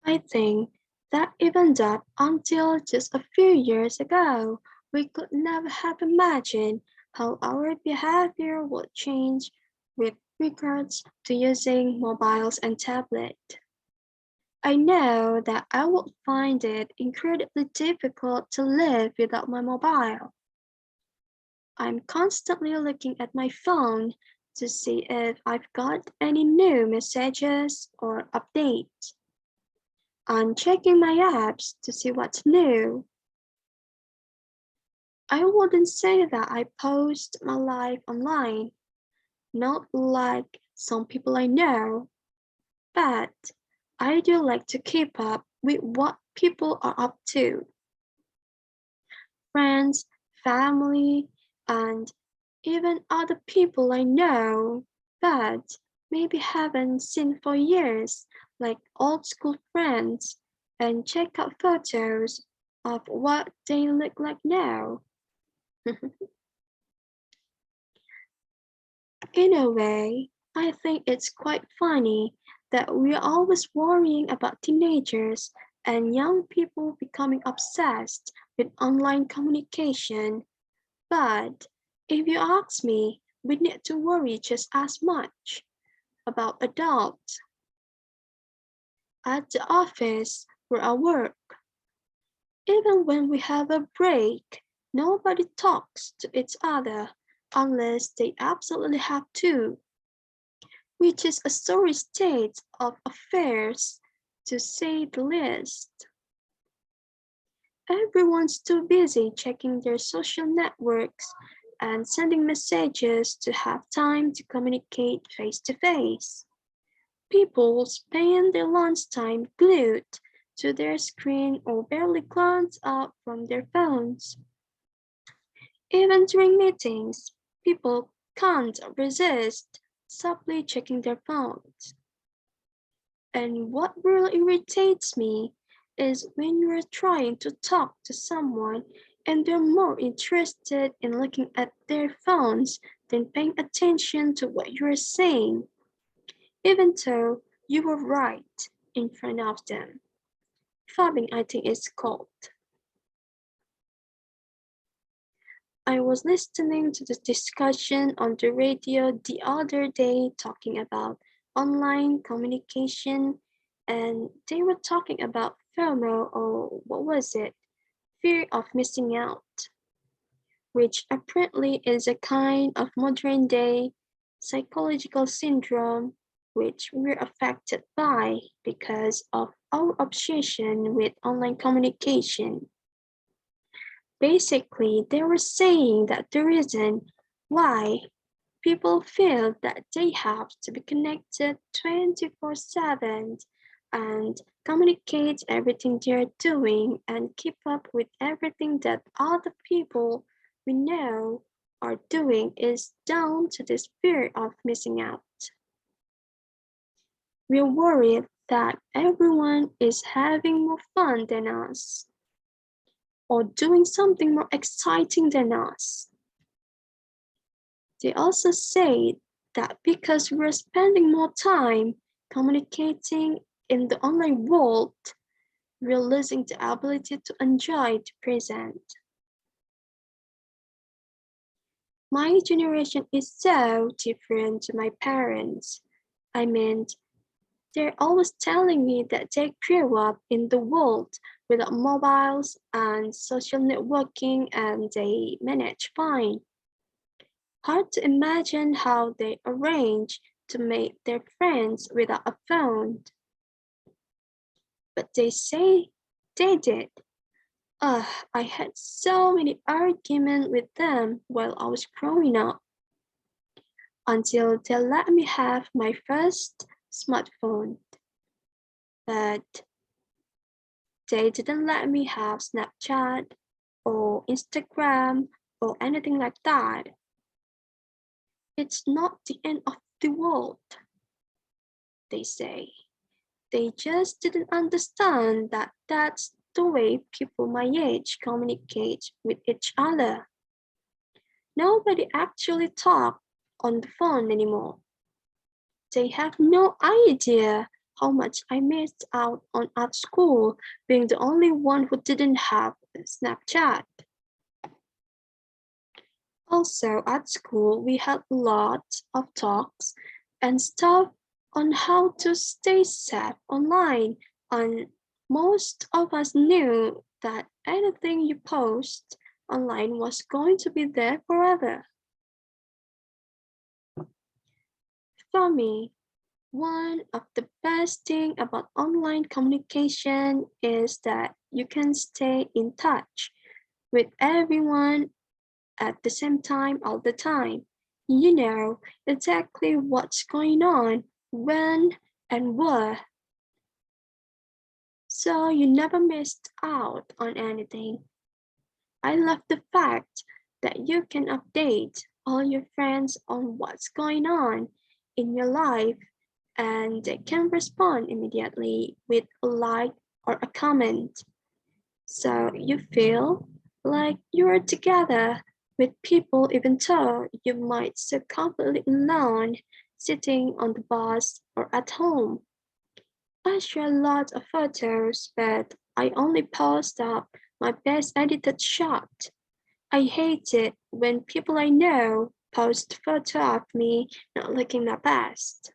I think that even that until just a few years ago, we could never have imagined how our behavior would change with regards to using mobiles and tablets. I know that I would find it incredibly difficult to live without my mobile. I'm constantly looking at my phone to see if I've got any new messages or updates. I'm checking my apps to see what's new. I wouldn't say that I post my life online, not like some people I know, but I do like to keep up with what people are up to. Friends, family, and even other people I know, but maybe haven't seen for years, like old school friends, and check out photos of what they look like now. In a way, I think it's quite funny that we're always worrying about teenagers and young people becoming obsessed with online communication. But if you ask me, we need to worry just as much about adults at the office or at work. Even when we have a break, nobody talks to each other unless they absolutely have to, which is a sorry state of affairs to say the least. Everyone's too busy checking their social networks and sending messages to have time to communicate face to face. People spend their lunchtime glued to their screen or barely glance up from their phones. Even during meetings, people can't resist subtly checking their phones. And what really irritates me is when you're trying to talk to someone and they're more interested in looking at their phones than paying attention to what you're saying, even though you were right in front of them. Fabbing, I think, is called. I was listening to the discussion on the radio the other day talking about online communication, and they were talking about FOMO, or what was it? Fear of missing out, which apparently is a kind of modern day psychological syndrome which we're affected by because of our obsession with online communication. Basically, they were saying that the reason why people feel that they have to be connected 24/7 and communicate everything they're doing and keep up with everything that other people we know are doing is down to this fear of missing out. We're worried that everyone is having more fun than us or doing something more exciting than us. They also say that because we're spending more time communicating in the online world, we're losing the ability to enjoy the present. My generation is so different to my parents. I mean, they're always telling me that they grew up in the world without mobiles and social networking and they manage fine. Hard to imagine how they arrange to make their friends without a phone. But they say they did. Ugh, I had so many arguments with them while I was growing up until they let me have my first smartphone. But they didn't let me have Snapchat or Instagram or anything like that. It's not the end of the world, they say. They just didn't understand that that's the way people my age communicate with each other. Nobody actually talks on the phone anymore. They have no idea how much I missed out on at school, being the only one who didn't have Snapchat. Also, at school, we had lots of talks and stuff on how to stay safe online, and most of us knew that anything you post online was going to be there forever. For me, one of the best things about online communication is that you can stay in touch with everyone at the same time all the time. You know exactly what's going on, when, and where. So you never missed out on anything. I love the fact that you can update all your friends on what's going on in your life and they can respond immediately with a like or a comment. So you feel like you are together with people even though you might still completely alone sitting on the bus or at home. I share lots of photos, but I only post up my best edited shot. I hate it when people I know post photo of me not looking their best.